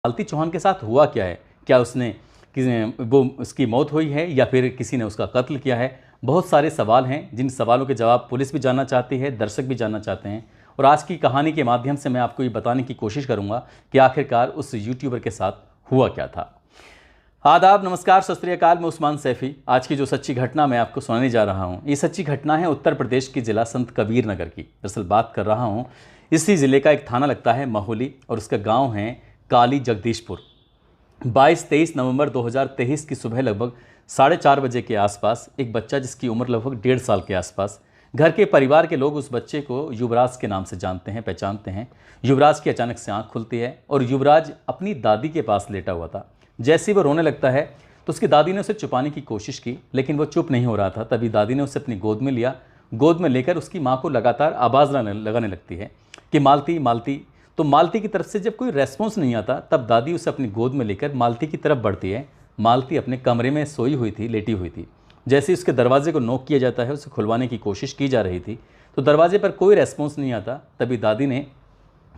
मालती चौहान के साथ हुआ क्या है? क्या वो उसकी मौत हुई है या फिर किसी ने उसका कत्ल किया है? बहुत सारे सवाल हैं जिन सवालों के जवाब पुलिस भी जानना चाहती है, दर्शक भी जानना चाहते हैं। और आज की कहानी के माध्यम से मैं आपको ये बताने की कोशिश करूंगा कि आखिरकार उस यूट्यूबर के साथ हुआ क्या था। आदाब, नमस्कार, सत श्री अकाल। मैं उस्मान सैफी। आज की जो सच्ची घटना मैं आपको सुनाने जा रहा हूँ, ये सच्ची घटना है उत्तर प्रदेश के जिला संत कबीर नगर की। दरअसल बात कर रहा हूँ, इसी ज़िले का एक थाना लगता है महुली और उसका गांव है काली जगदीशपुर। 22-23 नवंबर 2023 की सुबह लगभग 4:30 बजे के आसपास एक बच्चा जिसकी उम्र लगभग 1.5 साल के आसपास, घर के परिवार के लोग उस बच्चे को युवराज के नाम से जानते हैं, पहचानते हैं। युवराज की अचानक से आंख खुलती है और युवराज अपनी दादी के पास लेटा हुआ था। जैसे ही वो रोने लगता है तो उसकी दादी ने उसे छुपाने की कोशिश की, लेकिन वो चुप नहीं हो रहा था। तभी दादी ने उसे अपनी गोद में लिया। गोद में लेकर उसकी माँ को लगातार आवाज़ लगाने लगती है कि मालती मालती। तो मालती की तरफ से जब कोई रेस्पॉन्स नहीं आता तब दादी उसे अपनी गोद में लेकर मालती की तरफ बढ़ती है। मालती अपने कमरे में सोई हुई थी, लेटी हुई थी। जैसे ही उसके दरवाजे को नॉक किया जाता है, उसे खुलवाने की कोशिश की जा रही थी, तो दरवाजे पर कोई रेस्पॉन्स नहीं आता। तभी दादी ने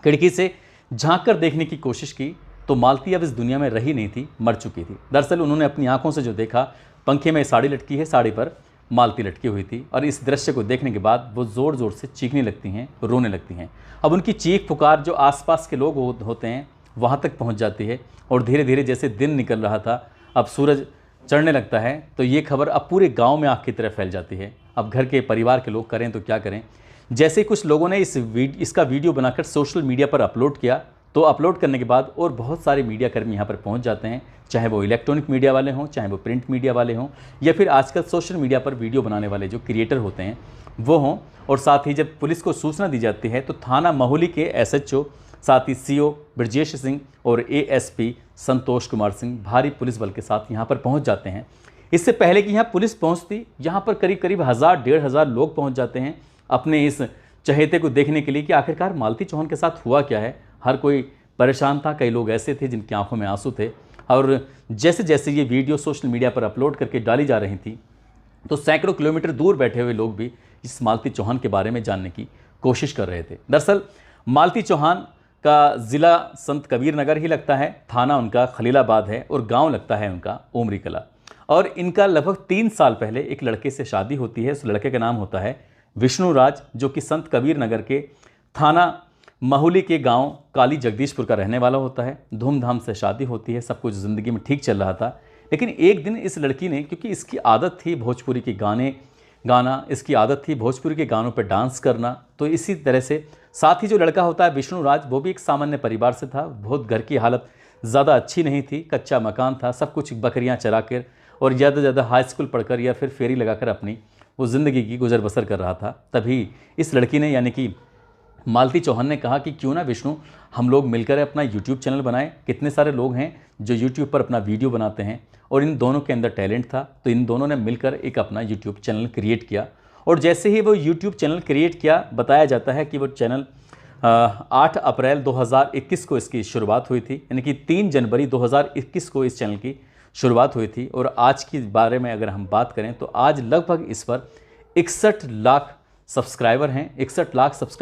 खिड़की से झांक कर देखने की कोशिश की तो मालती अब इस दुनिया में रही नहीं थी, मर चुकी थी। दरअसल उन्होंने अपनी आंखों से जो देखा, पंखे में साड़ी लटकी है, साड़ी पर मालती लटकी हुई थी। और इस दृश्य को देखने के बाद वो ज़ोर ज़ोर से चीखने लगती हैं, रोने लगती हैं। अब उनकी चीख पुकार जो आसपास के लोग होते हैं वहाँ तक पहुँच जाती है। और धीरे धीरे जैसे दिन निकल रहा था, अब सूरज चढ़ने लगता है, तो ये खबर अब पूरे गांव में आग की तरह फैल जाती है। अब घर के परिवार के लोग करें तो क्या करें। जैसे कुछ लोगों ने इसका वीडियो बनाकर सोशल मीडिया पर अपलोड किया, तो अपलोड करने के बाद और बहुत सारे मीडिया कर्मी यहाँ पर पहुँच जाते हैं, चाहे वो इलेक्ट्रॉनिक मीडिया वाले हों, चाहे वो प्रिंट मीडिया वाले हों, या फिर आजकल सोशल मीडिया पर वीडियो बनाने वाले जो क्रिएटर होते हैं वो हों। और साथ ही जब पुलिस को सूचना दी जाती है तो थाना महुली के एसएचओ, साथ ही सीओ ब्रजेश सिंह और एएसपी संतोष कुमार सिंह भारी पुलिस बल के साथ यहाँ पर पहुँच जाते हैं। इससे पहले कि यहाँ पुलिस पहुँचती, यहाँ पर करीब करीब 1000-1500 लोग पहुँच जाते हैं अपने इस चहेते को देखने के लिए कि आखिरकार मालती चौहान के साथ हुआ क्या है। हर कोई परेशान था, कई लोग ऐसे थे जिनकी आंखों में आंसू थे। और जैसे जैसे ये वीडियो सोशल मीडिया पर अपलोड करके डाली जा रही थी, तो सैकड़ों किलोमीटर दूर बैठे हुए लोग भी इस मालती चौहान के बारे में जानने की कोशिश कर रहे थे। दरअसल मालती चौहान का ज़िला संत कबीर नगर ही लगता है, थाना उनका खलीलाबाद है और गांव लगता है उनका ओमरी कला। और इनका लगभग 3 साल पहले एक लड़के से शादी होती है। उस लड़के का नाम होता है विष्णु राज, जो कि संत कबीर नगर के थाना महुली के गांव काली जगदीशपुर का रहने वाला होता है। धूमधाम से शादी होती है, सब कुछ ज़िंदगी में ठीक चल रहा था। लेकिन एक दिन इस लड़की ने, क्योंकि इसकी आदत थी भोजपुरी के गाने गाना, इसकी आदत थी भोजपुरी के गानों पर डांस करना, तो इसी तरह से साथ ही जो लड़का होता है विष्णु राज, वो भी एक सामान्य परिवार से था। बहुत घर की हालत ज़्यादा अच्छी नहीं थी, कच्चा मकान था, सब कुछ बकरियाँ चरा कर और ज़्यादा से ज़्यादा हाई स्कूल पढ़कर या फिर फेरी लगाकर अपनी वो ज़िंदगी की गुजर बसर कर रहा था। तभी इस लड़की ने, यानी कि मालती चौहान ने कहा कि क्यों ना विष्णु, हम लोग मिलकर अपना यूट्यूब चैनल बनाएं। कितने सारे लोग हैं जो यूट्यूब पर अपना वीडियो बनाते हैं और इन दोनों के अंदर टैलेंट था, तो इन दोनों ने मिलकर एक अपना यूट्यूब चैनल क्रिएट किया। और जैसे ही वो यूट्यूब चैनल क्रिएट किया, बताया जाता है कि वो चैनल 8 अप्रैल 2021 को इसकी शुरुआत हुई थी, यानी कि 3 जनवरी 2021 को इस चैनल की शुरुआत हुई थी। और आज की बारे में अगर हम बात करें तो आज लगभग इस पर 61 लाख सब्सक्राइबर हैं। 61 लाख सब्सक्राइबर